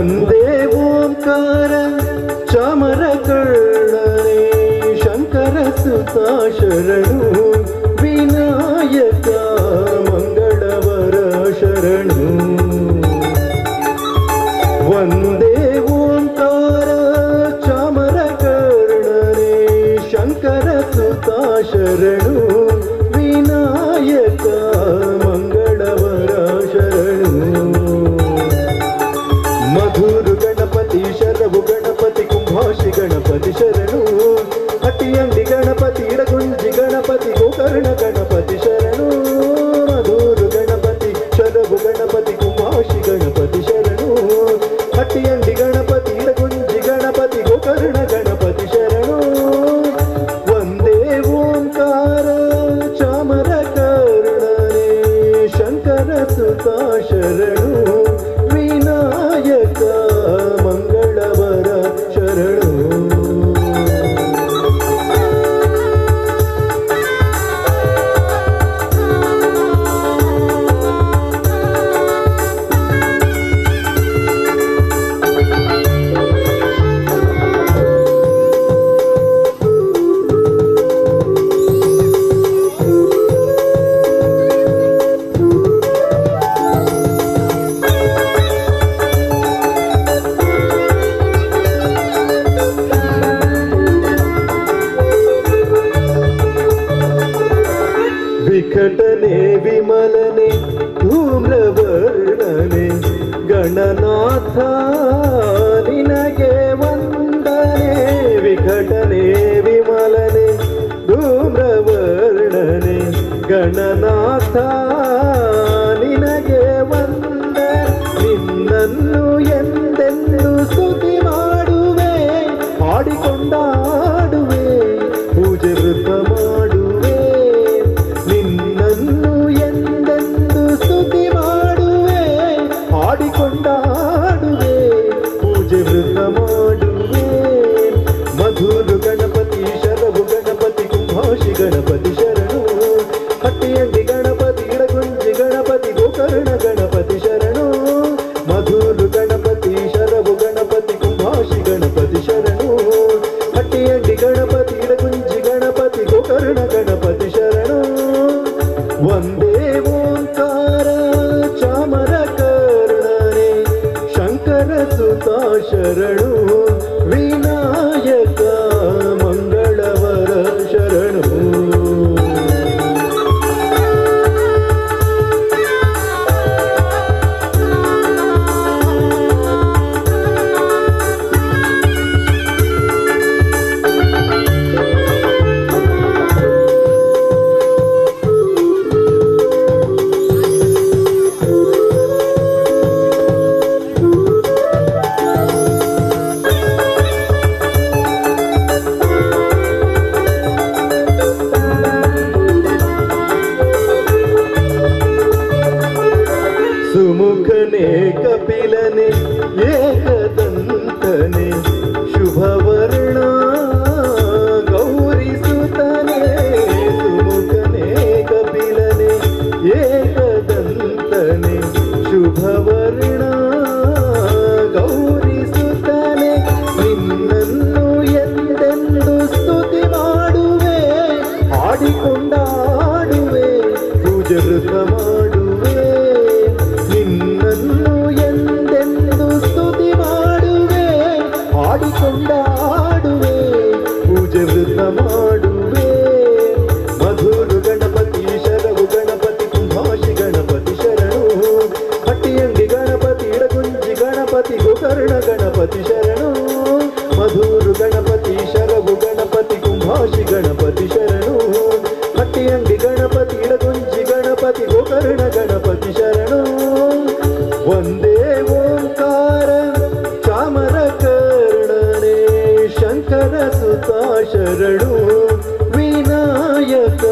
ವಂದೇ ಓಂಕಾರ ಚಾಮರಕರ್ಣನೇ ಶಂಕರ ಸುತ ಶರಣು ವಿನಾಯಕ ಮಂಗಳವರ ಶರಣು ವಂದೇ ಓಂಕಾರ ಚಾಮರಕರ್ಣನೇ ಶಂಕರ ಸುತ ಶರಣು ವಿನಾಯಕ ಮಂಗಳವರ ಶರಣು ಮಧುರು ಗಣಪತಿ ಶರವು ಗಣಪತಿ ಕುಂಭಾಷಿ ಗಣಪತಿ ಶರಣು ಹಟ್ಟಿಯಂಡಿ ಗಣಪತಿ ಇಡಗುಂಜಿ ಗಣಪತಿ ಗೋಕರ್ಣ ಗಣಪತಿ ಶರಣು ಮಧುರು ಗಣಪತಿ ಶರವು ಗಣಪತಿ ಕುಂಭಾಷಿ ಗಣಪತಿ ಶರಣು ಹಟ್ಟಿಯಂಡಿ ಗಣಪತಿ ಇಡಗುಂಜಿ ಗಣಪತಿ ಗೋಕರ್ಣ ಗಣಪತಿ ಶರಣು ವಂದೇ ಓಂಕಾರ ಚಾಮರಕರ್ಣನೇ ಶಂಕರ ಸುತ ಶರಣು ವಿನಾಯಕ ಮಂಗಳವರ ಶರಣು ವಿಕಟನೆ ವಿಮಲನೆ ಧೂಮ್ರವರ್ಣನೆ ಗಣನಾಥ ನಿನಗೆ ವಂದನೆ ವಿಕಟನೆ ವಿಮಲನೆ ಧೂಮ್ರವರ್ಣನೆ ಗಣನಾಥ ನಿನಗೆ ವಂದನೆ ನಿನ್ನನ್ನು ಎಂದೆಂದು ಸ್ತುತಿ ಮಾಡುವೆ ಹಾಡಿಕೊಂಡಾಡುವೆ ಪೂಜೆ ವೃತ ಮಾಡುವೆ ನಿನ್ನನ್ನು ಎಂದೆಂದು ಸ್ತುತಿ ಮಾಡುವೆ ಹಾಡಿಕೊಂಡಾಡುವೆ ಪೂಜೆ ವೃತ ಮಾಡುವೆ ಮಧುರು ಗಣಪತಿ ಶರವು ಗಣಪತಿ ಕುಂಭಾಷಿ ಗಣಪತಿ ಶರಣು ಹಟ್ಟಿಯಂಡಿ ಗಣಪತಿ ಇಡಗುಂಜಿ ಗಣಪತಿ ಗೋಕರ್ಣ ಗಣಪತಿ ಶರಣು ಮಧುರು ಗಣಪತಿ ಶರವು ಗಣಪತಿ ಕುಂಭಾಷಿ ಗಣಪತಿ ಶರಣು ಹಟ್ಟಿಯಂಡಿ ಗಣಪತಿ ಇಡಗುಂಜಿ ಗಣಪತಿ ಗೋಕರ್ಣ ಗಣಪತಿ ಶರಣು ವಂದೇ ಓಂಕಾರ ಚಾಮರಕರ್ಣನೇ ಶಂಕರ ಸುತ ಶರಣು ವಿನಾಯಕ ಮಂಗಳವರ ಶರಣು ಸುಮುಖನೆ ಕಪಿಲನೆ ಏಕದಂತನೆ ಶುಭವರ್ಣ ಗೌರಿಸುತನೆ ಸುಮುಖನೆ ಕಪಿಲನೆ ಏಕದಂತನೆ ಶುಭವರ್ಣ ಗೌರಿಸುತನೆ ನಿನ್ನನ್ನು ಎಂದೆಂದು ಸ್ತುತಿ ಮಾಡುವೆ ಹಾಡಿಕೊಂಡಾಡುವೆ ಪೂಜೆ ವೃತ ಮಾಡುವೆ ನಿನ್ನನ್ನು ಎಂದೆಂದು ಸ್ತುತಿ ಮಾಡುವೆ ಹಾಡಿಕೊಂಡಾಡುವೆ ಪೂಜೆ ವೃತ ಮಾಡುವೆ ಮಧುರು ಗಣಪತಿ ಶರವು ಗಣಪತಿ ಕುಂಭಾಷಿ ಗಣಪತಿ ಶರಣು ಹಟ್ಟಿಯಂಡಿ ಗಣಪತಿ ಇಡಗುಂಜಿ ಗಣಪತಿ ಗೋಕರ್ಣ ಗಣಪತಿ ಶರಣು ಮಧುರು ಗಣಪತಿ ಶರವು ಗಣಪತಿ ಕುಂಭಾಷಿ ಗಣಪತಿ ಶರಣು ಹಟ್ಟಿಯಂಡಿ ಗಣಪತಿ ಇಡಗುಂಜಿ ಗಣಪತಿ ಗೋಕರ್ಣ ಗಣಪತಿ ಶರಣು ವಂದೇ ಓಂಕಾರ ಚಾಮರಕರ್ಣನೇ ಶಂಕರ ಸುತ ಶರಣು ವಿನಾಯಕ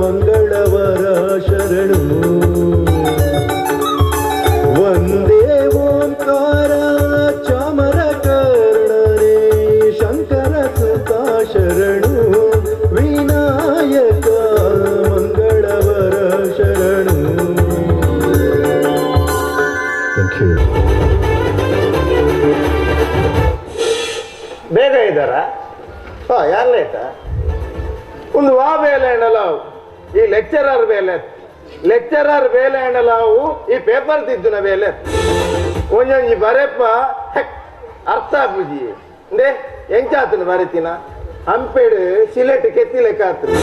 ಮಂಗಳವರ ಶರಣು ವಂದೇ ಓಂಕಾರ ಚಾಮರಕರ್ಣನೇ ಶಂಕರ ಸುತ ಶರಣು ಒಂದು ವಾ ಬೇಲೆ ಎಣ್ಣಲಾವು ಈ ಲೆಕ್ಚರರ್ ಬೇಲೆ ಎಣ್ಣಲಾವು ಈ ಪೇಪರ್ ತಿದ್ದುನ ಬೇಲೆ ಒಂಜೊಂಜಿ ಬರೆಪ್ಪ ಅರ್ಥ ಆಪುಜಿ ಅಂದೆ ಎಂಚಾತನು ಬರೆತಿನ ಹಂಪೇಡು ಸಿಲೆಟ್ ಕೆತ್ತಿ ಲೆಕ್ಕ ಆತನು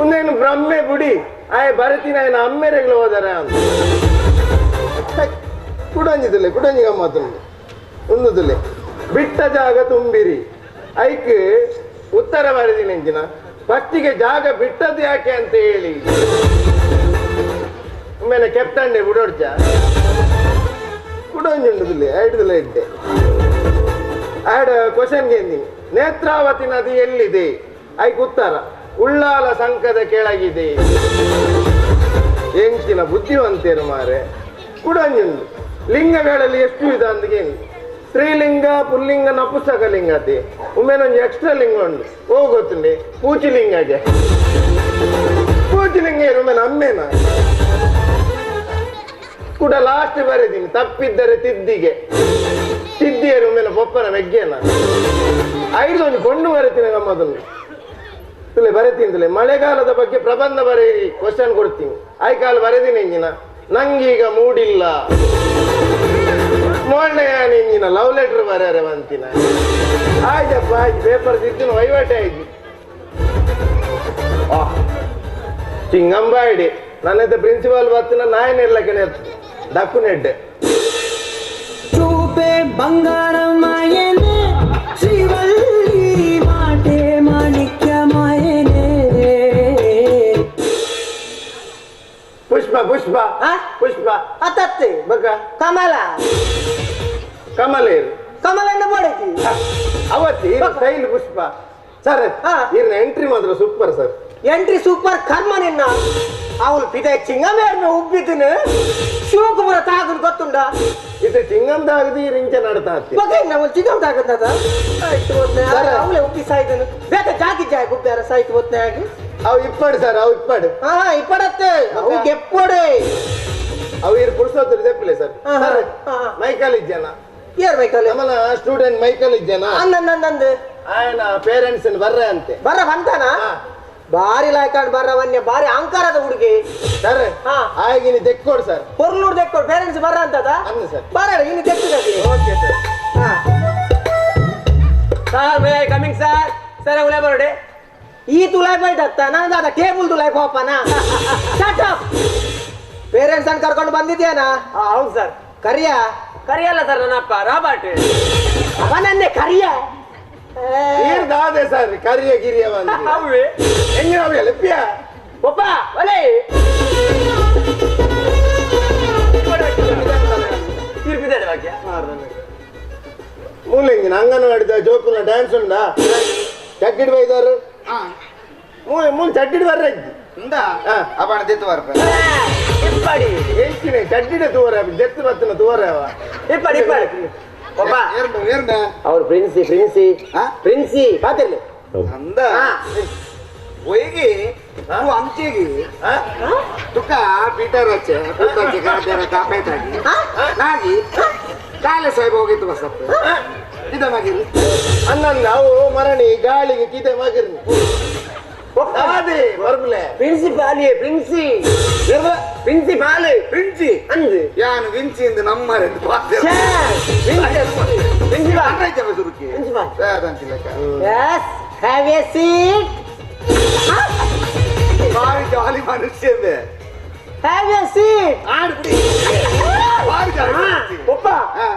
ಒಂದೇನು ಬ್ರಹ್ಮೆ ಬುಡಿ ಆಯ್ ಬರೆತಿನ ఆయన ಅಮ್ಮೆರೆಗ್ಲು ಹೋದಾರ ಅಂತ ಕುಡಂಜಿ ಗಮ್ಮತ್ತುಂಡು ಒಂದುದುಲೆ ಬಿಟ್ಟ ಜಾಗ ತುಂಬಿರಿ ಐಕ್ ಉತ್ತರ ಬರೆದಿನ ಎಂಜಿನ ಫಸ್ಟಿಗೆ ಜಾಗ ಬಿಟ್ಟದ್ದು ಯಾಕೆ ಅಂತ ಹೇಳಿ ಒಮ್ಮೆನೆ ಕೆಪ್ತಂಡೆ ಬುಡೋಡ್ಚ ಕುಡಂಜುಂಡುದಿಲ್ಲ ಐಡ್ದುಲ ಇದ್ದೆ ಆಡ ಕ್ವಶನ್ಗೆ ಎಂದಿನಿ ನೇತ್ರಾವತಿ ನದಿ ಎಲ್ಲಿದೆ ಐಕ್ ಉತ್ತರ ಉಳ್ಳಾಲ ಸಂಕದ ಕೆಳಗಿದೆ ಎಂಚಿನ ಬುದ್ಧಿವಂತೇರು ಮಾರೆ ಕುಡಂಜುಂಡು ಲಿಂಗಗಳಲ್ಲಿ ಎಷ್ಟು ವಿಧ ಅಂದಿಗೆ ಸ್ತ್ರೀಲಿಂಗ ಪುಲ್ಲಿಂಗ ನಪುಸಕಲಿಂಗ ಅತಿ ಒಮ್ಮೆನೊಂದು ಎಕ್ಸ್ಟ್ರಾ ಲಿಂಗ ಉಂಡು ಹೋಗೊತ್ತುಂಡೆ ಪೂಚಿಲಿಂಗಗೆ ಪೂಚಿಲಿಂಗ ಒಮ್ಮೆನ ಅಮ್ಮೇನ ಕೂಡ ಲಾಸ್ಟ್ ಬರೆದೀನಿ ತಪ್ಪಿದ್ದರೆ ತಿದ್ದಿಗೆ ತಿದ್ದಿಯರು ಒಮ್ಮೆನ ಪೊಪ್ಪನ ಮೆಗ್ಗೆನ ಐದೊಂದು ಕೊಂಡು ಬರೀತೀನಿ ಗಮ್ಮದನ್ನು ತುಲೆ ಬರೀತೀನಿ ಮಳೆಗಾಲದ ಬಗ್ಗೆ ಪ್ರಬಂಧ ಬರೆಯಿರಿ ಕ್ವಶನ್ ಕೊಡ್ತೀನಿ ಆಯ್ಕಾಲ ಬರೆದಿನಿ ಇಂಜಿನ ನಂಗೀಗ ಮೂಡಿಲ್ಲ ಮೊನ್ನೆಯಾನ ಇಂಜಿನ ಲವ್ ಲೆಟರ್ ಬರೆಯರೆ ಅಂತಿನ ಆಯ್ತಪ್ಪ ಆಯ್ತು ಪೇಪರ್ ತಿದ್ದಿನ ವಹಿವಾಟೆ ಆಯ್ತು ಚಿಂಗಂಬಾಯಿಡಿ ನನ್ನದ ಪ್ರಿನ್ಸಿಪಾಲ್ ಬತ್ತಿನ ನಾಯನಿರ್ಲಕ್ಕೆ ಡಕ್ಕು ನೆಡ್ಡೆ ಚೂಪೆ ಬಂಗಾರ ಮಾಯನೆ ಶ್ರೀವಲ್ಲಿ ಮಾಟೆ ಮಾಣಿಕ್ಯ ಮಾಯನೆ ಪುಷ್ಪ ಪುಷ್ಪ ಪುಷ್ಪ ಅತ್ತತ್ತೆ ಬಕ ಕಮಲ ಕಮಲೇರು ಕಮಲನ್ನ ಮಾಡೈತಿ ಅವತ್ತಿ ಸ್ಟೈಲ್ ಪುಷ್ಪ ಸರ್ ಇರ್ನ ಎಂಟ್ರಿ ಮಾತ್ರ ಸೂಪರ್ ಸರ್ ಎಂಟ್ರಿ ಸೂಪರ್ ಕರ್ಮ ನಿನ್ನ ಅವಳು ಪಿದೆ ಚಿಂಗಮೇರ್ನ ಉಬ್ಬಿದ್ದನು ಶಿವಕುಮಾರ ತಾಗನ್ ಗೊತ್ತುಂಡ ಇದು ಚಿಂಗಂದಾಗದಿ ರಿಂಚ ನಡ್ತಾ ಹತ್ತಿ ಬಗ್ಗೆ ನಾವು ಚಿಂಗಂ ತಾಗದ ಅವಳೆ ಉಪ್ಪಿ ಸಾಯ್ದನು ಬೇಕ ಜಾಗಿ ಜಾಯ್ ಗುಬ್ಬ್ಯಾರ ಸಾಯ್ತು ಗೊತ್ತೇ ಆಗಿ ಅವು ಇಪ್ಪಡು ಸರ್ ಅವು ಇಪ್ಪಡು ಇಪ್ಪಡತ್ತೆ ಅವು ಎಪ್ಪಡೆ ಅವು ಇರ್ ಪುಡ್ಸೋದ್ರ ತೆಪ್ಪಲೆ ಸರ್ ಮೈಕಲ್ ಇಜ್ಜನ ಏರ್ ಮೈಕಲ್ ನಮ್ಮನ ಸ್ಟೂಡೆಂಟ್ ಮೈಕಲ್ ಇಜ್ಜನ ಅಂದಂದು ఆయన ಪೇರೆಂಟ್ಸ್ ಬರ್ರೆ ಅಂತೆ ಬರ್ರ ಬಂತಾನ ಬಾರಿ ಲಾಯ್ಕಾಂಡ್ ಬರ್ರವನ್ಯ ಬಾರಿ ಅಹಂಕಾರದ ಹುಡುಗಿ ಸರ್ ಆಗಿನಿ ತೆಕ್ಕೊಡು ಸರ್ ಪೊರ್ಲೂರ್ ತೆಕ್ಕೊಡು ಪೇರೆಂಟ್ಸ್ ಬರ್ರ ಅಂತದ ಅಂದ ಸರ್ ಬರ ಇನ್ನು ತೆಕ್ಕಿದೆ okay sir sir may I coming sir sir ಉಲೈ ಬರೋಡೆ ಈ ತುಲೈ ಬೈದತ್ತ ನಾನು ಅದ ಟೇಬಲ್ ತುಲೈ ಹೋಪನ ಶಟ್ ಅಪ್ ಪೇರೆಂಟ್ಸ್ ಅನ್ನು ಕರ್ಕೊಂಡು ಬಂದಿದ್ಯಾನ ಹೌದು ಸರ್ ಕರಿಯಲ್ಲ ಸರ್ ನನ್ನಪ್ಪ ರಾಬರ್ಟ್ ಅವನನ್ನೇ ಕರಿಯ ದಾದೆ ಸರ್ ಕರಿಯ ಗಿರಿಯ ಬಂದು ಹೆಂಗಿನ ಲೆಪ್ಪಿಯ ಒಪ್ಪ ಒಲೆ ತಿರುಪಿದೆ ವಾಕ್ಯ ಮೂಲೆಂಗಿನ ಅಂಗನವಾಡಿದ ಜೋಕುಲ ಡ್ಯಾನ್ಸ್ ಉಂಡಾ ಚಟ್ಟಿಡ್ ಬೈದಾರು ಮೂಲೆ ಚಟ್ಟಿಡ್ ಬರ್ರ ಅಪ್ಪಣ ದೆತ್ತು ಬರ್ಪ ಇಪ್ಪಡಿ ಹೇಳ್ತೀನಿ ಚಟ್ಟಿಡೆ ತೋರ ದೆತ್ತು ಬತ್ತನ ತೋರ ಇಪ್ಪಡಿ ಒಬ್ಬ ಅವ್ರು ಪ್ರಿನ್ಸಿ ಪಾತಿರ್ಲಿ ಅಂದ ಒಯ್ಗಿ ಅಂಚಿಗಿ ತುಕ ಪೀಟರ್ ಹಚ್ಚೆ ಪುತ್ತಚ್ಚೆ ಕಾದೇರ ಕಾಪೇತಾಗಿ ನಾಗಿ ಕಾಲೆ ಸಾಹೇಬ್ ಹೋಗಿತ್ತು ಬಸಪ್ಪ ಇದ ಮಗಿರಿ ಅನ್ನ ನಾವು ಮರಣಿ ಗಾಳಿಗೆ ಕಿದೆ ಮಗಿರ್ನಿ ಅದೇ ಬರ್ಬಲೆ ಪ್ರಿನ್ಸಿ ಅಂದು ಯಾನು ವಿನ್ಸಿ ಎಂದು ನಮ್ಮರೆ ಸುರುಕಿ have a seat ಭಾರಿ ಜಾಲಿ ಮನುಷ್ಯಂದೆ have a seat ಆಡ್ಬಿಡಿ ಭಾರಿ ಜಾಲಿ ಒಪ್ಪ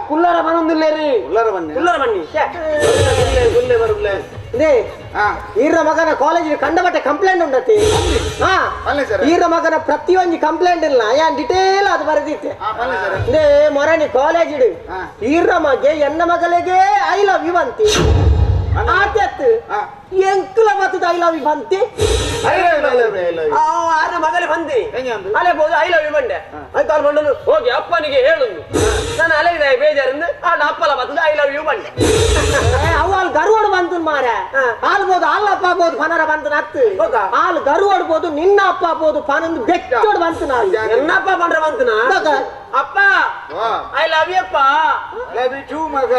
ಕುಲ್ಲರ ಬನ್ನೊಂದಿಲ್ಲೇರಿ ಕುಲ್ಲರ ಬನ್ನಿ ಗುಲ್ಲೆ ಬರ್ಬಲೆ ದೇ ಈರ ಮಗನ ಕಾಲೇಜ್ ಕಂಡಬಟ್ಟೆ ಕಂಪ್ಲೇಂಟ್ ಉಂಡತಿ ಈರ ಮಗನ ಪ್ರತಿಯೊಂದು ಕಂಪ್ಲೇಂಟ್ ಇಲ್ಲ ಯಾನ್ ಡಿಟೇಲ್ ಅದು ಬರೆದಿತ್ತೆ ದೇ ಮೊರಣಿ ಕಾಲೇಜ್ ಇಡು ಈರ ಮಗೆ ಎನ್ನ ಮಗಳಿಗೆ ಐ ಲವ್ ಯು ಅಂತಿ ಆತ್ಯತ್ ಎಂಕುಲ ಬತ್ತದ ಐ ಲವ್ ಯು ಬಂತಿ ಆರ ಮಗಲೇ ಬಂದಿ ಅಲೆ ಬೋದು ಐ ಲವ್ ಯು ಬಂಡೆ ಅಂತ ಬಂಡನು ಹೋಗಿ ಅಪ್ಪನಿಗೆ ಹೇಳುದು ನಾನು ಅಲೆಗಿದೆ ಬೇಜಾರಿಂದ ಆ ಅಪ್ಪಲ ಬತ್ತದ ಐ ಲವ್ ಯು ಬಂಡೆ ಅವು ಅಲ್ಲಿ ಗರುವಡು ಬಂತು ಮಾರೆ ಆಲ್ಬೋದು ಅಲ್ಲಪ್ಪ ಬೋದು ಪನರ ಬಂತು ನತ್ತು ಆಲ್ ಗರುವಡ್ಬೋದು ನಿನ್ನ ಅಪ್ಪ ಬೋದು ಪನಂದು ಬೆಚ್ಚೋಡು ಬಂತು ನಾನು ಎನ್ನಪ್ಪ ಬಂದ್ರೆ ಬಂತು ನಾ ಅಪ್ಪ ಐ ಲವ್ ಯು ಅಪ್ಪ ಲವ್ ಯು ಟು ಮಗ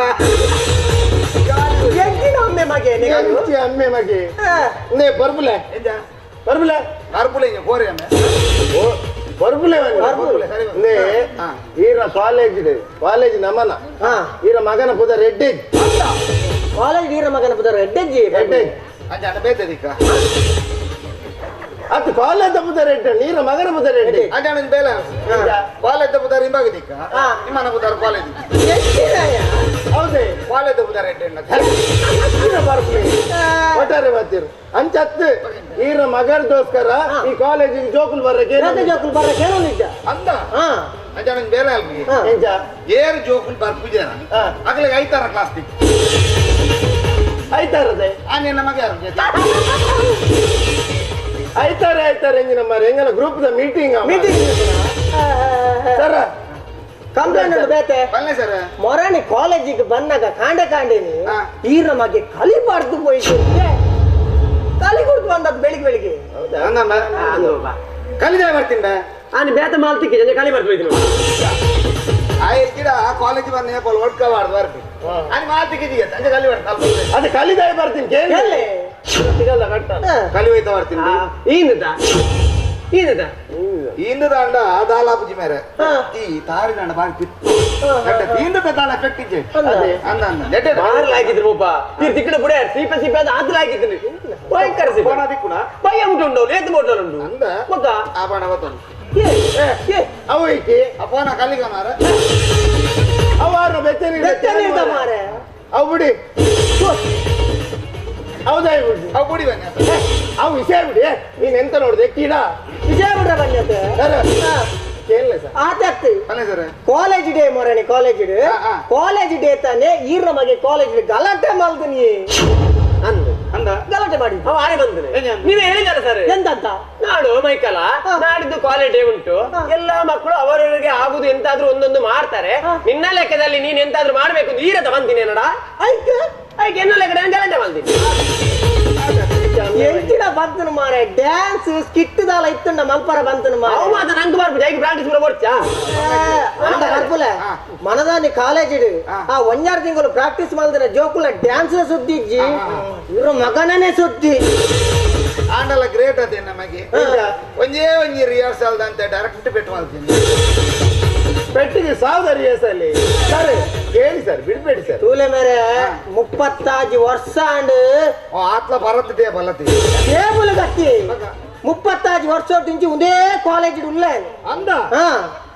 ಎಂಟಿನ ಒಮ್ಮೆ ಮಗೆ ಎಂಚಿ ಅಮ್ಮೆ ಮಗೆ ನೇ ಬರ್ಬುಲೆ ಬರ್ಬುಲೆ ಕರ್ಪುಲೆ ಹಿಂಗೆ ಕೋರಿ ಅಮ್ಮೆ ಓ ಬರ್ಬುಲೆ ಬರ್ಬುಲೆ, ಸರಿ. ನೇ ಹಾ. ಈರ ಕಾಲೇಜ್ ನಮನ ಈರ ಮಗನ ಪುದ ರೆಡ್ಡಿಜ್ ಕಾಲೇಜ್ ನೀರ ಮಗನ ಪುದರ್ ಎಡ್ಡೆಜ್ಜಿ ರೆಡ್ಡಿಜ್ ಅಂಚ ಅಣ್ಣ ಬೇತದಿಕ್ಕ ಅದು ಕಾಲೇಜ್ ಪುದ ರೆಡ್ಡ ನೀರ ಮಗನ ಪುದ ರೆಡ್ಡಿ ಅಂಚ ಅಣ್ಣ ಬೇಲೆ ಕಾಲೇಜ್ ಬುದಾರ ಹಿಂಬಾಗದಿಕ್ಕ ಹಾ. ನಿಮ್ಮನ ಬುದಾರ ಕಾಲೇಜ್ ಹೌದೇ ಕಾಲೇಜ್ ಬುದಾರ ಎಡ್ಡೆ ಈರ ಬರ್ಬುಲೆ ಒಟ್ಟಾರೆ ಬರ್ತೀರು ಅಂಚತ್ತು ಈರ ಮಗರ್ದೋಸ್ಕರ ಈ ಕಾಲೇಜಿಗೆ ಜೋಕುಲ್ ಬರ್ರಕ್ಕೆ ಜೋಕುಲ್ ಬರ ಕೇಳೋನಿದ್ದ ಅಂದ ಹಾ ಅಂಚ ಅಣ್ಣ ಬೇಲೆ ಅಲ್ವಿ ಎಂಚ ಏರು ಜೋಕುಲ್ ಬರ್ ಪೂಜಾರ ಹಾ. ಅಗ್ಲಿಗೆ ಐತಾರ ಕ್ಲಾಸ್ ತಿಕ್ ಆಯ್ತಾರದೆ ಆ ನಿನ್ನ ಮಗ ಯಾರು ಆಯ್ತಾರೆ ಎಂಜಿನ ಮಾರ ಎಂಗನ ಗ್ರೂಪ್ ದ ಮೀಟಿಂಗ್ ಮೀಟಿಂಗ್ ಸರ ಕಂಪ್ಲೇಂಟ್ ಬೇತೆ ಬಲ್ಲೆ ಸರ್ ಮೊರಾಣಿ ಕಾಲೇಜಿಗೆ ಬಂದಾಗ ಕಾಂಡೇನಿ ಹಾ. ಈರ ಮಗೆ ಕಲಿಬಾರ್ದು ಹೋಯ್ತು ಕಲಿ ಕೊಡ್ತು ಬಂದದ್ದು ಬೆಳಿಗ್ಗೆ ಕಲಿದೆ ಬರ್ತೀನಿ ಬೇ ನಾನು ಬೇತ ಮಾಲ್ತಿಕ್ಕೆ ಕಲಿ ಬರ್ತು ಹೋಯ್ತು ಗಿಡ ಕಾಲೇಜ್ ಬಂದ ನೇಪಾಲ್ ಹೊಡ್ಕೋಬಾರ್ದು ಬರ್ತಿ ಅಲ್ಲಿ ಮಾತಿಗೆ ಸಂಜೆ ಕಲಿ ಬರ್ತಾರೆ ಅದು ಕಲಿದಾಯ ಬರ್ತೀನಿ ಕೇಳಿ ಸಿಗಲ್ಲ ಕಟ್ಟ ಕಲಿ ಹೋಯ್ತಾ ಬರ್ತೀನಿ ಇಂದದ ಅಂಡ ದಾಲಾಪುಜಿ ಮೇರೆ ಈ ತಾರಿ ದಂಡ ಬಾರಿ ಪಿತ್ತು ಇಂದದ ದಾಳ ಎಫೆಕ್ಟ್ ಇಜ್ಜೆ ಅಂದ ಅಂದ ನೆಟ್ಟೆ ಹಾಕಿದ್ರು ಒಬ್ಬ ತಿಕ್ಕಡ ಬುಡ ಸಿಪೆ ಅದು ಆದ್ರೂ ಹಾಕಿದ್ದೀನಿ ಭಯಂಕರ ಸಿಪೆ ಫೋನ್ ಅದಕ್ಕೂಡ ಭಯ ಉಂಟು ಲೇತ್ ಬೋಟ್ಲ ಉಂಟು ಅಂದ ಗೊತ್ತ ಆ ಬಣ್ಣ ಗೊತ್ತುಂಟು ಅವು ಐತಿ ಆ ಫೋನ ಕಲಿಗನಾರ ಅವಾರು ಬೆಚ್ಚನಿ ಮಾರೆ ಅವು ಬಿಡಿ ಹೌದಾ ಬಿಡಿ ಅವು ಬುಡಿ ಬನ್ನಿ ಅವು ವಿಷಯ ಬಿಡಿ ನೀನ್ ಎಂತ ನೋಡಿದೆ ಕೀಡ ವಿಜಯ ಬಿಡ್ರ ಬಂದತೆ ಕೇಳಲ್ಲ ಸರ್ ಆತತ್ತಿ ಬನ್ನಿ ಸರ್ ಕಾಲೇಜ್ ಡೇ ಮೊರಣಿ ಕಾಲೇಜ್ ಡೇ ಹಾ. ಕಾಲೇಜ್ ಡೇ ತಾನೆ ಈರ ಮಗೆ ಕಾಲೇಜ್ ಗಲಾಟೆ ಮಾಡ್ತೀನಿ ಅಂದು ಅಂದ ಗಲಾಟೆ ಮಾಡಿ ಅವ ಆನೆ ಬಂದನೆ ಏನ್ ನೀವೇ ಹೇಳಿದಾರೆ ಸರ್ ಎಂತಂತ ನಾಡು ಮೈಕಲ ನಾಡಿದ್ದು ಕಾಲೇಜ್ ಡೇ ಉಂಟು ಎಲ್ಲಾ ಮಕ್ಕಳು ಅವರವರಿಗೆ ಆಗುದು ಎಂತಾದ್ರೂ ಒಂದೊಂದು ಮಾಡ್ತಾರೆ ನಿನ್ನ ಲೆಕ್ಕದಲ್ಲಿ ನೀನ್ ಎಂತಾದ್ರೂ ಮಾಡ್ಬೇಕು ಅಂತ ಈರತ ಬಂದಿನಿ ನೋಡ ಐಕೆ ಎನ್ನ ಲೆಕ್ಕ ಗಲಾಟೆ ಮಾಡ್ತೀನಿ ಎಂಚಿನ ಬಂತನು ಮಾರೆ ಡ್ಯಾನ್ಸ್ ಸ್ಕಿಟ್ ದಾಲ ಇತ್ತುಂಡ ಮಲ್ಪರ ಬಂತನು ಮಾರೆ ಅವು ಮಾತ್ರ ನಂಗೆ ಬರ್ಬೋದು ಹೇಗೆ ಪ್ರಾಕ್ಟೀಸ್ ಕೂಡ ಬರ್ಚಾ ಅಂದ ಕರ್ಪುಲ ಮನದಾನಿ ಕಾಲೇಜ್ ಇಡು ಆ ಒಂಜಾರು ತಿಂಗಳು ಪ್ರಾಕ್ಟೀಸ್ ಮಾಡಿದ್ರೆ ಜೋಕುಲ ಡ್ಯಾನ್ಸ್ ಸುದ್ದಿ ಇಜ್ಜಿ ಇವ್ರ ಮಗನೇ ಸುದ್ದಿ ಆಂಡಲ ಗ್ರೇಟ್ ಅದೇ ನಮಗೆ ಒಂಜೇ ರಿಹರ್ಸಲ್ ಅಂತ ಡೈರೆಕ್ಟ್ ಪೆಟ್ಟು ಮಾಡ್ತೀನಿ ಪೆಟ್ಟಿಗೆ 1000 ರಿಯರ್ಸಲ್ಲಿ ಸರ್ ಹೇಳಿ ಸರ್ ಬಿಡ್ಬೇಡಿ ಸರ್ ತೂಲೆ ಮೇರೆ 35 ವರ್ಷ ಅಂಡ್ ಆತ್ಲ ಬರತ್ತೆ ಬಲ್ಲತಿ ಟೇಬಲ್ ಗಟ್ಟಿ 35 ವರ್ಷ ದಿಂಚಿ ಒಂದೇ ಕಾಲೇಜ್ ಉಲ್ಲ ಅಂದ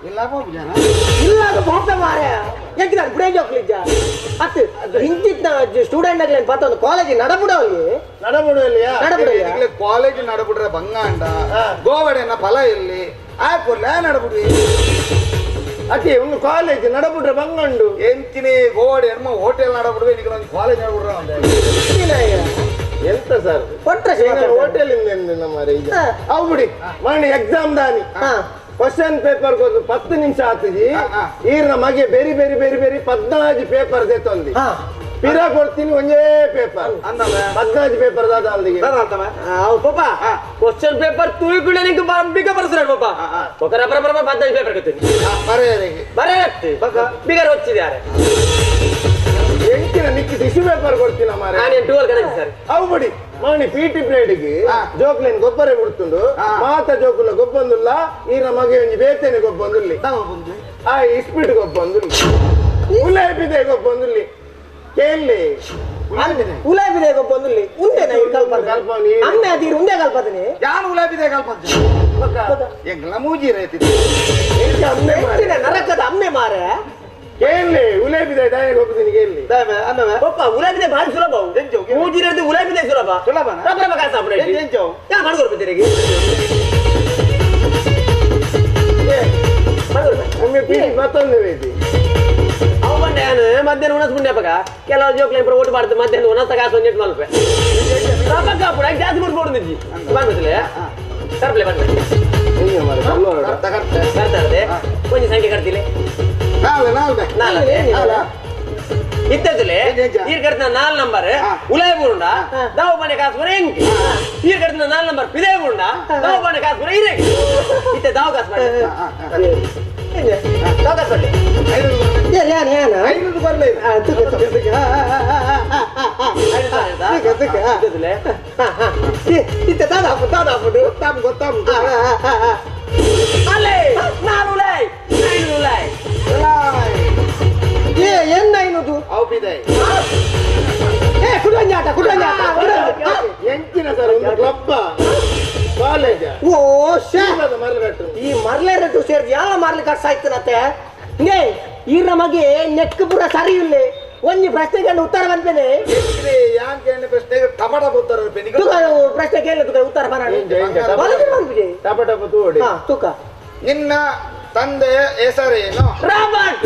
ಇಲ್ಲ ಜನ ಇಲ್ಲ ಅದು ಪಾಪ ಮಾರೆ ಎಂಕಿದ ಬ್ರೇಜ್ ಹೋಗ್ಲಿಜ್ಜ ಅತ್ ಹಿಂಚಿನ ಸ್ಟೂಡೆಂಟ್ ಆಗ್ಲಿ ಪತ್ತ ಒಂದು ಕಾಲೇಜ್ ನಡಬುಡವಲ್ಲಿ ನಡಬುಡಲ್ಲಿಯಾ ಕಾಲೇಜ್ ನಡಬಿಡ್ರೆ ಬಂಗಾಂಡ ಗೋವಡೆನ ಫಲ ಎಲ್ಲಿ ಆಯ್ಪುರ್ಲ ನಡಬಿಡ್ವಿ ಅತಿ ಒಂದು ಕಾಲೇಜ್ ನಡಬಿಟ್ರೆ ಬಂಗಂಡು ಎಂತಿನಿ ಗೋವಡೆ ಎನ್ಮ ಹೋಟೆಲ್ ನಡಬಿಡ್ವೆ ಈಗ ಒಂದು ಕಾಲೇಜ್ ನಡಬಿಡ್ರ ಎಂತ ಸರ್ ಕೊಟ್ರೆ ಹೋಟೆಲ್ ಇಂದ ನಮ್ಮ ಈಗ ಅವು ಬಿಡಿ ಮಾಡಿ ಎಕ್ಸಾಮ್ ದಾನಿ ಕ್ವಶನ್ ಪೇಪರ್ 10 ನಿಮಿಷ ಆಗ್ತದೆ ಈರ್ನ ಮಗೆ ಬೇರೆ 14 ಪೇಪರ್ ದೆತ್ತೊಂದಿ ಪಿರ ಕೊಡ್ತೀನಿ ಒಂದೇ ಪೇಪರ್ 14 ಪೇಪರ್ ದಾದ ಅಲ್ಲಿಗೆ ಅವು ಪಾಪ ಕ್ವಶನ್ ಪೇಪರ್ ತೂಯಿ ಕೂಡ ನಿಂಗೆ ಬಿಗ ಬರ್ಸ್ರಾಡ್ ಪಾಪ ಒಕರ ಬರ 15 ಪೇಪರ್ ಕತ್ತೀನಿ ಬರೇ ಬಿಗರ್ ಹೊಚ್ಚಿದ್ದಾರೆ ಎಂಟಿನ ನಿಕ್ಕಿ ಟಿಶ್ಯೂ ಪೇಪರ್ ಕೊಡ್ತೀನ ಮಾರೆ ನಾನು 12 ಕಣಕ್ಕೆ ಸರ್ ಅವು ಬಿಡಿ ಮಾಡಿ ಪಿಟಿ ಪ್ಲೇಟ್ಗೆ ಜೋಕ್ಲೇನ್ ಗೊಬ್ಬರ ಬಿಡ್ತುಂಡು ಮಾತ ಜೋಕುಲ ಗೊಬ್ಬಂದುಲ್ಲ ಈರ ಮಗೆ ಒಂಜಿ ಬೇತೇನೆ ಗೊಬ್ಬಂದುಲ್ಲಿ ಆ ಇಸ್ಪಿಟ್ ಗೊಬ್ಬಂದುಲ್ಲಿ ಉಲಾಪಿದೆ ಗೊಬ್ಬಂದುಲ್ಲಿ ಕೇಳಿ ಉಲಾಬಿದೆ ಗೊಬ್ಬಂದುಲ್ಲಿ ಉಂಡೆನ ಈ ಕಲ್ಪನೆ ಅಮ್ಮೆ ಅದೀರು ಉಂಡೆ ಕಲ್ಪನೆ ಯಾನು ಉಲಾಬಿದೆ ಕಲ್ಪನೆ ಎಂಗ್ಲ ಮೂಜಿ ರೈತಿ ನರಕದ ಅಮ್ಮೆ ಮಾರೆ ಕೇಳಿ ಉಲಾಬಿದೆ ಡಾಯ ಗೊಬ್ಬದಿನಿ ಕೇಳಿ ಪಪ್ಪ ಉಲಾಬಿದೆ ಭಾರಿ ಸುಲಭ ಮೂಜಿರದು ಉಲಾಬಿದೆ ಸುಲಭ ರಬ್ಬರ ಕಾಸ ಯಾ ಮಾಡ್ಕೊಡ್ಬೇಕೀರಿಗೆ ಒಮ್ಮೆ ಪಿಟಿ ಮತ್ತೊಂದು ವೇದಿ ಅವ ಬಂಡೆ ಮಧ್ಯಾಹ್ನ ಉಣಸ್ಕೊಂಡೆ ಅಪ್ಪಗ ಕೆಲವು ಜೋಕ್ಲೇನ್ ಓಟ್ ಮಾಡ್ತು ಮಧ್ಯಾಹ್ನ ಉಣಸ ಕಾಸು ಒಂಜೆಟ್ಟು ಮಲ್ಪೆ ರಬ್ಬಕ್ಕ ಜಾಸ್ತಿ ಕೊಡ್ಬೋದು ನಿಜ್ಜಿ ಬಂದ್ಬಿಟ್ಲೆ ಕರ್ಪ್ಲೆ ಬಂದ್ರೆ ಕರ್ತಾರದೆ ಒಂಜಿ ಸಂಖ್ಯೆ ಕಟ್ತಿಲೆ ಇತ್ತಲೆ ಈರ್ ಕಟ್ನ 4 ನಂಬರ್ ಉಲಾಯ ಬುರುಂಡ ದಾವು ಬನೆ ಕಾಸು ಬರ ಹೆಂಗ್ ಈರ್ ಕಟ್ನ 4 ನಂಬರ್ ಪಿದೆ ಬುರುಂಡ ದಾವು ಬನೆ ಕಾಸು ಬರ ಇರೆ ಇತ್ತೆ ದಾವು ಕಾಸು ಮಾಡಿ ದಾವು ಕಾಸು ಮಾಡಿ ಏನು ಐನೂರು ಬರ್ಲೇ ಇಲ್ಲ. ಏನೈನದು ಅವು ಬಿದೆ. ಕುಡಂಜಾಟ ಎಂಚಿನ ಸರ್ ಒಂದು ಕ್ಲಬ್ ಕಾಲೇಜ್ ಓ ಶೇ ಮರಗಟ್ಟು ಈ ಮರ್ಲೆ ರೆಟ್ಟು ಸೇರಿ ಯಾವ ಮರ್ಲಿ ಕಟ್ಸ ಆಯ್ತನತ್ತೆ ಹಿಂಗೆ ಈ ನಮಗೆ ನೆಕ್ ಪೂರ ಸರಿ ಇಲ್ಲ ಒಂಜಿ ಪ್ರಶ್ನೆಗೆ ಉತ್ತರ ಬಂದ್ಮೇಲೆ ಯಾಕೆ ಪ್ರಶ್ನೆಗೆ ಟಮಾಟ ಬರ್ತಾರ ಬೆನಿಗೆ ಪ್ರಶ್ನೆ ಕೇಳಿದ ಉತ್ತರ ಟಪ ಟಪ ತೋಡಿ ತೂಕ ನಿನ್ನ ತಂದೆಯ ಹೆಸರೇನು? ರಾಬರ್ಟ್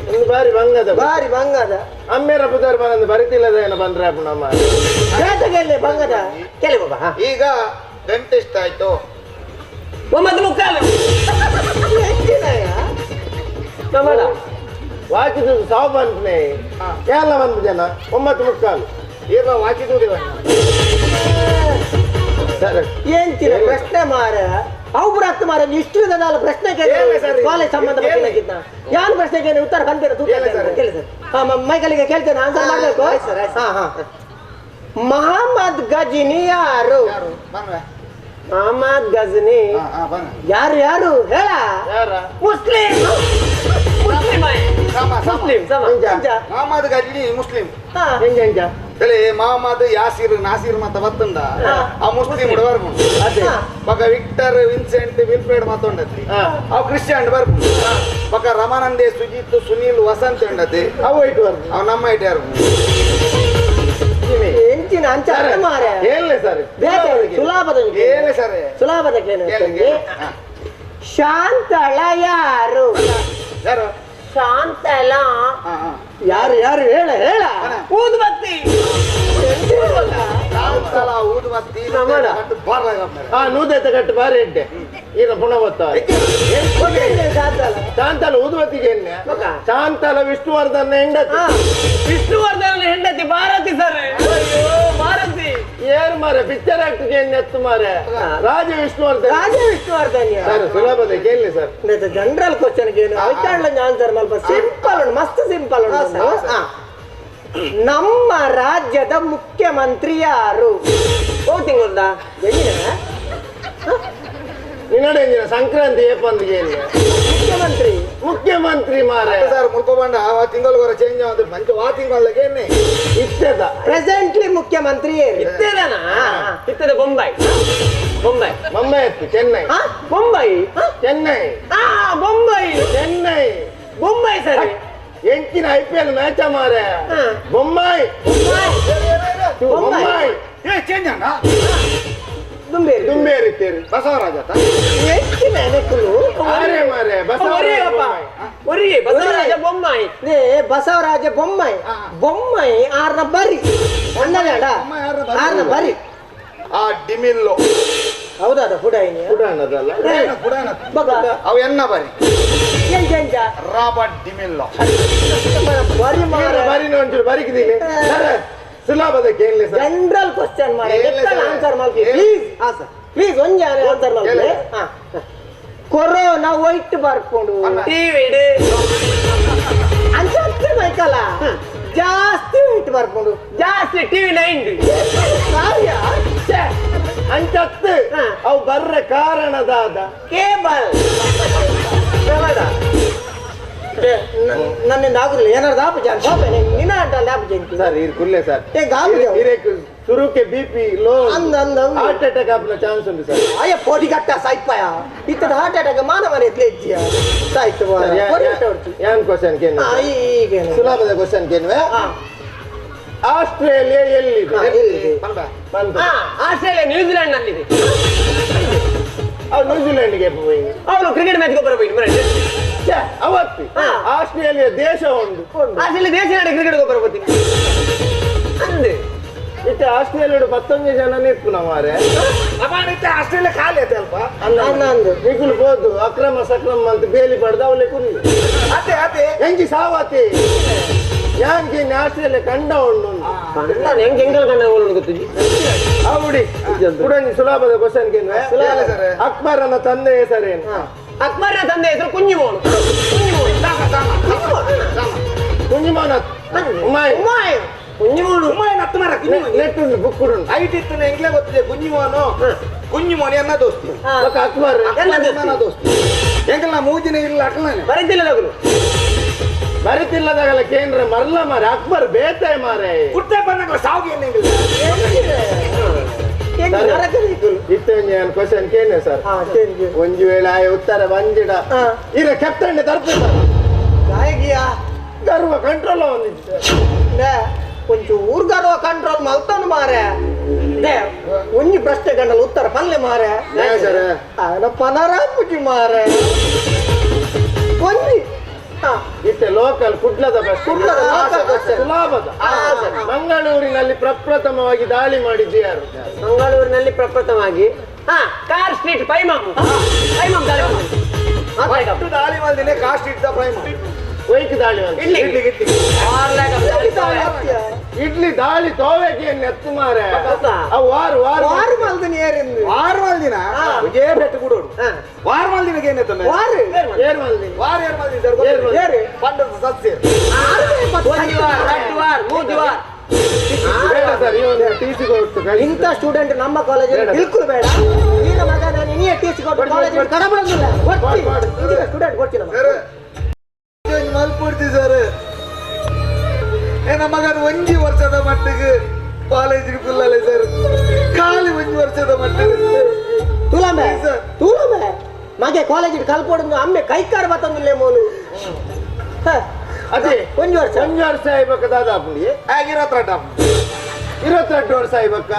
ಒಂದು ಬಾರಿ ಬಂಗದ ಬಾರಿ ಬಂಗದ ಅಮ್ಮೇರ ಪುದಾರ್ ಬಂದ ಬರಿತಿಲ್ಲದ ಏನ ಬಂದ್ರೆ ನಮ್ಮ ಜಾತಕಲ್ಲೇ ಬಂಗದ ಕೇಳಿ ಬಾಬಾ ಈಗ ಗಂಟೆ ಎಷ್ಟಾಯ್ತು? 9:15 ವಾಕಿದು ಸಾವು ಬಂದ್ನೆ ಎಲ್ಲ ಬಂದು ಜನ 9:15 ಈಗ ವಾಚಿದೂಡಿ ಸರ್ ಏನ್ತಿರ ಪ್ರಶ್ನೆ ಮಾರ ಅವು ಬರತ್ತ ಮಾರ ಇಷ್ಟು ದಿನ ಪ್ರಶ್ನೆ ಕಾಲೇಜ್ ಸಂಬಂಧ ಯಾರು ಪ್ರಶ್ನೆಗೆ ಉತ್ತರ ಬಂದಿರ ಕೇಳಿ ಸರ್ ಮೈಕಲಿಗೆ ಕೇಳ್ತೇನೆ ಆನ್ಸರ್ ಮಾಡ್ಬೇಕು ಮೊಹಮ್ಮದ್ ಗಜ್ನಿ ಯಾರು? ಮೊಹಮ್ಮದ್ ಗಜ್ನಿ ಯಾರು ಯಾರು ಹೇಳ? ಯಾರ ಮುಸ್ಲಿಂ ಮಹಮ್ಮದ್ ಗಜ್ನಿ ಮುಸ್ಲಿಂ ಹೆಂಗೆ ಹೆಂಗ ತಲೆ ಮಹಮ್ಮದ್ ಯಾಸಿರ್ ನಾಸಿರ್ ಮತ್ತ ಬತ್ತಂಡ ಆ ಮುಸ್ಲಿಂ ಬರ್ಕೊಂಡು ಅದೇ ಬಕ ವಿಕ್ಟರ್ ವಿನ್ಸೆಂಟ್ ವಿಲ್ಫ್ರೆಡ್ ಮತ್ತೊಂಡತಿ ಹಾ. ಅವ್ ಕ್ರಿಶ್ಚಿಯನ್ ಬರ್ಕೊಂಡು ಬಕ ರಮಾನಂದೆ ಸುಜಿತ್ ಸುನೀಲ್ ವಸಂತ್ ಉಂಡತಿ ಅವು ಇಟ್ಟು ಬರ್ದು ಅವ್ ನಮ್ಮ ಐಟಿ ಯಾರು ಎಂಚಿನ ಅಂಚ ಮಾರ ಹೇಳಲೆ ಸರ್ ಸುಲಭದ ಏನೇ ಸರ್ ಸುಲಭದ ಶಾಂತಳ ಯಾರು? ಯಾರು ಶಾಂತಳ ಹಾ ಹಾ ಯಾರು ಯಾರು ಹೇಳ ಹೇಳ ಊದುಬತ್ತಿ ಶಾಂತಲ ಊದುಬತ್ತಿ ನೂದೈತ ಕಟ್ಟು ಬಾರಿ ಇಡ್ಡೆ ಈಗ ಪುನಃ ಗೊತ್ತಾಗ ಶಾಂತಲ ಊದುವತ್ತಿಗೆ ಎಣ್ಣೆ ಶಾಂತಲ ವಿಷ್ಣುವರ್ಧನ ಹೆಂಡತಿ ವಿಷ್ಣುವರ್ಧನ ಹೆಂಡತಿ ಭಾರತಿ ಸರ್ ಭಾರತಿ ಏನ್ ಮಾರೆ ಪಿಕ್ಚರ್ ಆಕ್ಟರ್ ಎಣ್ಣೆ ಎತ್ತು ಮಾರೆ ರಾಜ ವಿಷ್ಣುವರ್ಧನ್ ರಾಜ ವಿಷ್ಣುವರ್ಧನ್ ಸರ್ ಸುಲಭದ ಕೇಳಿ ಸರ್ ಜನರಲ್ ಕ್ವಶನ್ ಆನ್ಸರ್ ಮಲ್ಪ ಸಿಂಪಲ್ ಉಂಟು ಮಸ್ತ್ ಸಿಂಪಲ್ ಉಂಟು ನಮ್ಮ ರಾಜ್ಯದ ಮುಖ್ಯಮಂತ್ರಿ ಯಾರು? ತಿಂಗಳ ನಿನ್ನಡೆ ಸಂಕ್ರಾಂತಿ ಏಪಂದಿಗೆ ಎಣ್ಣೆ ಮುಖ್ಯಮಂತ್ರಿ ಮುಖ್ಯಮಂತ್ರಿ ಮಾರೆ ಸರ್ ಮುಳ್ಕೊಬಂಡ ಆ ತಿಂಗಳ ಚೇಂಜ್ ಆದ ಮಂಚ ಆ ತಿಂಗಳಿಗೆ ಇಷ್ಟದ ಪ್ರೆಸೆಂಟ್ಲಿ ಮುಖ್ಯಮಂತ್ರಿ ಇತ್ತದ ಬೊಂಬೈ ಬೊಂಬೈ ಮೊಮ್ಮೆ ಎತ್ತು ಚೆನ್ನೈ ಬೊಂಬೈ ಚೆನ್ನೈ ಬೊಂಬೈ ಚೆನ್ನೈ ಬೊಂಬೈ ಸರಿ ಎಂಚಿನ IPL ಮ್ಯಾಚ ಮಾರೆ ಬೊಂಬೈ ಬೊಂಬೈ ಚೇಂಜ್ ಅಣ್ಣ ದುಂಬೇರಿ ತುಂಬೇರಿ ತೇರಿ ಬಸವರಾಜ ಹೆಚ್ಚಿನ ಎನಕುಲು ಆರೆ ಮಾರೆ ಬಸವರಾಜ ಬೊಮ್ಮಾಯಿ ಬಸವರಾಜ ಬೊಮ್ಮಾಯಿ ಬೊಮ್ಮಾಯಿ ಆರ್ನ ಬರಿ ಅನ್ನಡ ಆರ್ನ ಬರಿ ಆ ಡಿಮಿಲ್ಲೋ ಹೌದಾದ ಪುಡಾಯಿನಿ ಪುಡಾಣದಲ್ಲ ಅವು ಎನ್ನ ಬರಿ ಎಂಜ ರಾಬರ್ಟ್ ಡಿಮಿಲ್ಲೋ ಬರಿ ಮಾರ ಬರಿನ ಒಂಚೂರು ಬರಿಕಿದೀನಿ ಸುಲಭದ ಕೇಳಲಿ ಸರ್ ಜನರಲ್ ಕ್ವಶನ್ ಮಾಡಿ ಆನ್ಸರ್ ಮಾಡಿ ಪ್ಲೀಸ್ ಒಂಜಿ ಆನ್ಸರ್ ಮಾಡಿ ಕೊರೋನಾ ವೈಟ್ ಬರ್ಕೊಂಡು ಟಿವಿ ಅಂತ ಮೈಕಲ್ಲ ಜಾಸ್ತಿ ವೈಟ್ ಬರ್ಕೊಂಡು ಜಾಸ್ತಿ ಟಿವಿ 90 ಅಂಚತ್ತು ಅವು ಬರ್ರೆ ಕಾರಣದಾದ ಕೇಬಲ್ ನನ್ನಿಂದ ಆಗುದಿಲ್ಲ ಏನಾರು ದಾಪು ಜಾನ್ ನಿನ್ನ ಅಡ್ಡಲ್ಲಿ ದಾಪು ಜಂತಿ ಸರ್ ಇದು ಕುಲ್ಲೆ ಸರ್ ಗಾಬಿ ಶುರುಕ್ಕೆ BP ಲೋ ಅಂದ ಹಾರ್ಟ್ ಅಟ್ಯಾಕ್ ಆಪನ ಚಾನ್ಸ್ ಉಂಟು ಸರ್ ಅಯ್ಯ ಪೋಟಿ ಕಟ್ಟ ಸಾಯ್ಪಾಯ ಇತ್ತದ ಹಾರ್ಟ್ ಅಟ್ಯಾಕ್ ಮಾನವನ ಎದ್ಲೆಜ್ಜಿಯ ಸಾಯ್ತು ಏನ್ ಕ್ವಶನ್ ಕೇಳ ಈಗ ಸುಲಭದ ಕ್ವಶನ್ ಕೇಳುವೆ ಆಸ್ಟ್ರೇಲಿಯಾ ಎಲ್ಲಿದೆ ಬಂತು ಆಸ್ಟ್ರೇಲಿಯಾ ನ್ಯೂಜಿಲೆಂಡ್ ನಲ್ಲಿದೆ ಅವ್ರು ನ್ಯೂಜಿಲೆಂಡ್ಗೆ ಹೋಗಿ ಅವನು ಕ್ರಿಕೆಟ್ ಮ್ಯಾಚ್ ಗೊಬ್ಬರ ಹೋಗಿ ಅವತ್ತು ಆಸ್ಟ್ರೇಲಿಯಾ ದೇಶ ಉಂಟು ಆಸ್ಟ್ರೇಲಿಯಾ ದೇಶ ನಾಡಿ ಕ್ರಿಕೆಟ್ ಗೊಬ್ಬರ ಬರ್ತೀನಿ ಅಂದೆ ಇತ್ತೆ ಆಸ್ಟ್ರೇಲಿಯಾ 11 ಜನ ನಿಂತು ಮಾರೆ ಆಸ್ಟ್ರೇಲಿಯಾ ಖಾಲಿ ಐತೆ ಅಲ್ಪ ಅನ್ನಂದು ಮಿಗುಲು ಬೋದು ಅಕ್ರಮ ಸಕ್ರಮ ಅಂತ ಬೇಲಿ ಪಡೆದ ಅವಳೆ ಕುರಿ ಅದೇ ಅದೇ ಹೆಂಗಿ ಸಾವತಿ ಯಾಕೆ ಆಸ್ಟ್ರೇಲಿಯಾ ಕಂಡ ಉಂಡು ನಾನು ಹೆಂಗ್ ಹೆಂಗಲ್ ಕಂಡ ಗೊತ್ತಿದ್ದಿ ಅವಡಿ ಸುಲಭದ ಕ್ವಶನ್ ಕೇಳುವೆ ಅಕ್ಬರನ ತಂದೆ ಹೆಸರೇನು ಅಕ್ಬರ್ನ ತಂದೆ ಹೆಸರು ಕುಂಜಿಮೋನು. ಕುಂಜಿಮೋನ ಕುಂಜಿಮೋನು ನೆಟ್ಟು ಬುಕ್ಕುಡು ಐಟ್ ಇತ್ತು ಎಂಗ್ಲೇ ಗೊತ್ತಿದೆ ಕುಂಜಿಮೋನು ಕುಂಜಿಮೋನಿ ಅನ್ನ ದೋಸ್ತಿ ಅಕ್ಬರ್ ದೋಸ್ತಿ ಎಂಕಲ್ ನಾ ಮೂಜಿನ ಇಲ್ಲ ಅಟ್ಲ ಬರೀತಿಲ್ಲ ಲಗಲು ಬರಿತಿಲ್ಲದಾಗಲ್ಲ ಕೇಂದ್ರ ಮರ್ಲ ಮಾರೆ ಅಕ್ಬರ್ ಬೇತಾಯ ಮಾರೆ ಕುರ್ತೆ ಬಂದಾಗ ಸಾವು ಇತ್ತು ಕ್ವಶನ್ ಕೇನೆ ಸರ್ ಒಂಜು ವೇಳೆ ಉತ್ತರ ಬಂಜಿಡ ಈಗ ಕೆಪ್ಟನ್ ತರ್ಪ ಗರ್ವ ಕಂಟ್ರೋಲ್ ಒಂದಿತ್ತು ಕೊಂಚ ಊರ್ಗರುವ ಕಂಟ್ರೋಲ್ ಮಲ್ತಾನು ಮಾರೆ ಒಂಜಿ ಪ್ರಶ್ನೆ ಗಂಡಲ್ ಉತ್ತರ ಪಲ್ಲೆ ಮಾರೆ ಸರ್ ಪನರಾಪುಜಿ ಮಾರೆ ಒಂಜಿ ಇತ್ತೆ ಲೋಕಲ್ ಕುಡ್ಲದ ಸುಲಭದ ಮಂಗಳೂರಿನಲ್ಲಿ ಪ್ರಪ್ರಥಮವಾಗಿ ದಾಳಿ ಮಾಡಿದ್ದು ಯಾರು? ಮಂಗಳೂರಿನಲ್ಲಿ ಪ್ರಪ್ರಥಮವಾಗಿ ಕಾರ್ ಸ್ಟ್ರೀಟ್ ಪೈಮಾಮ್ ದಾಳಿ ಮಾಡಿದ್ದೇನೆ ಕಾಸ್ಟ್ ಇಟ್ಟ ಪ್ರೈಮ್ ವೈಕ್ ದಾಳಿ ಇಡ್ಲಿ ದಾಳಿ ತೋವೆಗೆ ಎತ್ತು ಮಾರೆ ವಾರ ಮಲ್ದಿನ ಏರಿಂದು ವಾರ ದಿನ ವಿಜಯ ಬೆಟ್ಟು ಕೊಡೋಡು ವಾರ ದಿನಕ್ಕೆ ಏನೈತೆ ಏರ್ ಮಲ್ದಿ ವಾರ ಏರ್ ಪಂಡದ ಸಸ್ಯ ಬೇಡ ಸರ್ ಇವನು ಟಿಸಿ ಕೊಟ್ಟು ಇಂಥ ಸ್ಟೂಡೆಂಟ್ ನಮ್ಮ ಕಾಲೇಜಲ್ಲಿ ಬಿಲ್ಕುಲ್ ಬೇಡ ಈಗ ಮಗ ನಾನು ನೀ ಟಿಸಿ ಕೊಟ್ಟು ಕಾಲೇಜ್ ಕಡಬಂದಿಲ್ಲ ಸ್ಟೂಡೆಂಟ್ ಕೊಡ್ತೀನಿ ಮಲ್ಪಡ್ತಿ ಸರ್ ನಮ್ಮ ಮಗನ ಒಂಜಿ ವರ್ಷದ ಮಟ್ಟಿಗೆ ಕಾಲೇಜಿಗೆ ಫುಲ್ಲಲ್ಲ ಸರ್ ಖಾಲಿ ಒಂಜಿ ವರ್ಷದ ಮಟ್ಟಿಗೆ ತುಲಂಬೆ ಮಗೆ ಕಾಲೇಜಿಗೆ ಕಲ್ಪೊಡು ಅಮ್ಮೆ ಕೈಕಾರ ಬತ್ತಂದಿಲ್ಲ ಮೂಲು ಅದೇ ಒಂಜಿ ವರ್ಷ ಆಗ್ಬೇಕು ದಾದಾಪುಡಿ 22 ವರ್ಷ ಆಗ್ಬೇಕ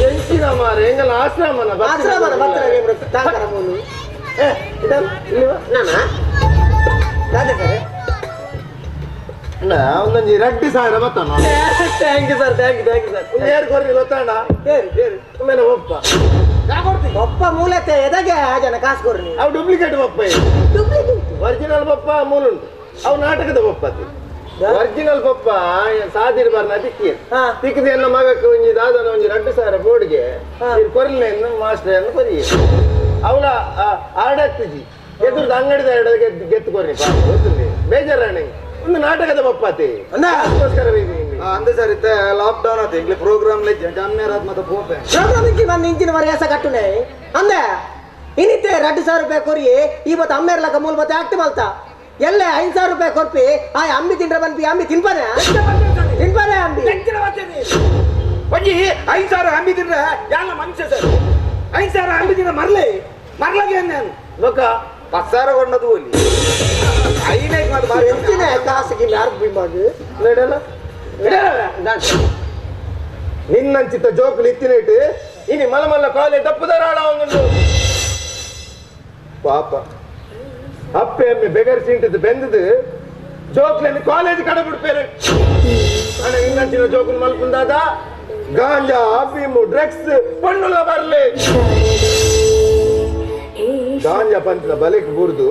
ಎಂಚಿನ ಮಾರೆ ಎಂಗಲ್ಲ ಆಶ್ರಮನ ತಾಕರ ಮೂಲು ಒಂದೊಂದು 2,000 ಬತ್ತಾನ ಥ್ಯಾಂಕ್ ಯು ಸರ್ ಏರ್ ಕೊರ್ರಿ ಗೊತ್ತಾಣ ಒಮ್ಮೆನೆ ಒಪ್ಪ ಒಪ್ಪ ಮೂಲತೆ ಎದಗೆ ಜನ ಕಾಸು ಕೊಡ್ರಿ ಅವು ಡೂಪ್ಲಿಕೇಟ್ ಬಪ್ಪ ಒರಿಜಿನಲ್ ಬಪ್ಪ ಮೂಲುಂಟು ಅವು ನಾಟಕದ ಬಪ್ಪತಿ ಒರಿಜಿನಲ್ ಪಪ್ಪ ಸಾದಿರ್ಬಾರ್ನ ತಿಕ್ಕಿ ತಿಕ್ಕದಿ ಎನ್ನ ಮಗಕ್ಕೆ ಒಂಜಿ ದಾದನ ಒಂಜಿ 2,000 ಬೋರ್ಡ್ಗೆ ಕೊರ್ಲೆಯನ್ನು ಮಾಸ್ಟರ್ ಕೊರಿ ಅವಳ ಆಡತ್ತಿಜಿ ಎದುರ್ದು ಅಂಗಡಿದ ಗೆತ್ತು ಕೊರ್ರಿ ಗೊತ್ತಿಲ್ಲ ಬೇಜಾರಾಣೆ ಒಂದು ನಾಟಕದ ಬಪ್ಪತಿ ಅದಕ್ಕೋಸ್ಕರ ಅಂದೆ ಸರ್ ಇತ್ತೆ ಲಾಕ್ಡೌನ್ ಆತ ಇಂಗ್ಲಿ ಪ್ರೋಗ್ರಾಮ್ ಲೆ ಜಾಮ್ನೇರಾತ್ ಮತ ಪೋಪೆ ಪ್ರೋಗ್ರಾಮಿಂಗ್ ನನ್ನ ಇಂಚಿನ ವರೆಸ ಕಟ್ಟುನೆ ಅಂದೆ ಇನ್ನಿತ್ತೆ 2,000 ರೂಪಾಯಿ ಕೊರಿ ಇವತ್ತು ಅಮ್ಮೇರ್ಲಕ ಮೂಲ ಮತ್ತೆ ಆಕ್ಟಿ ಮಲ್ತಾ ಎಲ್ಲ 5,000 ರೂಪಾಯಿ ಕೊರ್ಪಿ ಆ ಅಂಬಿ ತಿಂಡ್ರೆ ಬನ್ಪಿ ಅಂಬಿ ತಿನ್ಪಾನೆ ಅಂಬಿ ಒಂಜಿ 5,000 ಅಂಬಿ ತಿಂದ್ರೆ ಯಾಲ ಮನುಷ್ಯ ಸರ್ 5,000 ಅಂಬಿ ತಿಂದ್ರೆ ಮರ್ಲಗೆ ನಾನು ಬೊಕ್ಕ 10,000 ಕೊಂಡದು ಹೋಲಿ ಐನೇಕ್ ಮಾತು ಬಾರಿ ಎಂಚಿನ ಕಾಸಿಗೆ ಯಾರು ಬಿಂಬಾದು ನಡೆಯಲ್ಲ ನಿನ್ನಂಚಿತ ಜೋಕುಲು ಇತ್ತಿನೇಟ್ ಇನಿ ಮಲಮಲ್ಲ ಕಾಲೇಜ್ ತಪ್ಪುದಾರಾಳ ಒಂದು ಪಾಪ ಅಪ್ಪೆ ಅಮ್ಮೆ ಬೆಗರ್ ಸಿಂಟದು ಬೆಂದದು ಜೋಕ್ಲನ್ನು ಕಾಲೇಜ್ ಕಡೆ ಬಿಡ್ಪೇರೆ ಅಣ್ಣ ನಿನ್ನಂಚಿನ ಜೋಕುಲು ಮಲ್ಪುಂದಾದ ಗಾಂಜಾ ಅಫೀಮು ಡ್ರಗ್ಸ್ ಪಣ್ಣುಲ ಬರ್ಲೆ ಗಾಂಜಾ ಪಂಚನ ಬಲೆಗೆ ಬುರ್ದು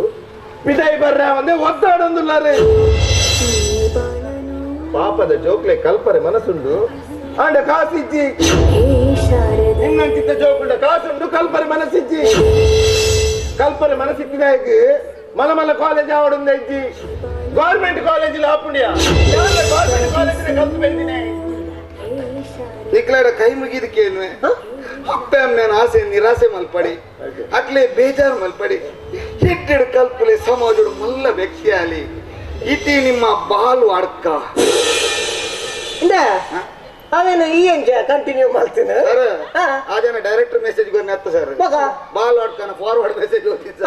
ಪಿದೈ ಬರ್ರ ಒಂದೇ ಒದ್ದಾಡೊಂದುಲ್ಲಾರೆ ಪಾಪದ ಜೋಕ್ಲೆ ಕಲ್ಪರೆ ಮನಸ್ಸುಂಡು ಆಂಡ ಕಾಸಿಜ್ಜಿ ನಿನ್ನಂಚಿದ್ದ ಜೋಕುಂಡ ಕಾಸುಂಡು ಕಲ್ಪರೆ ಮನಸ್ಸಿಜ್ಜಿ ಕಲ್ಪರೆ ಮನಸ್ಸಿತ್ತಿನಾಯಕ ಮಲಮಲ ಕಾಲೇಜ್ ಆವಡುಂದ ಇಜ್ಜಿ ಗೌರ್ಮೆಂಟ್ ಕಾಲೇಜ್ ಆಪುಂಡಿಯ ಗೌರ್ಮೆಂಟ್ ಕಾಲೇಜ್ ಕಲ್ತು ಬೆಂದಿನೇ ಇಕ್ಲಾಡ ಕೈ ಮುಗಿದಕ್ಕೇನು ಅಪ್ಪೆ ಅಮ್ಮನ ಆಸೆ ನಿರಾಸೆ ಮಲ್ಪಡಿ ಅಟ್ಲೆ ಬೇಜಾರು ಮಲ್ಪಡಿ ಹಿಟ್ಟಿಡು ಕಲ್ಪಲೆ ಸಮಾಜಡು ಮಲ್ಲ ವ್ಯಕ್ತಿ ಆಲಿ ಇತಿ ನಿಮ್ಮ ಬಾಲು ಅಡ್ಕ ಅವೇನು ಈ ಹೆಂಗೆ ಕಂಟಿನ್ಯೂ ಮಾಡ್ತೀನಿ ಸರ್ ಆ ಜನ ಡೈರೆಕ್ಟ್ ಮೆಸೇಜ್ ಗೊತ್ತ ಸರ್ ಬಾಲ್ ಅಡ್ಕನ ಫಾರ್ವರ್ಡ್ ಮೆಸೇಜ್ ಓದಿದ್ದ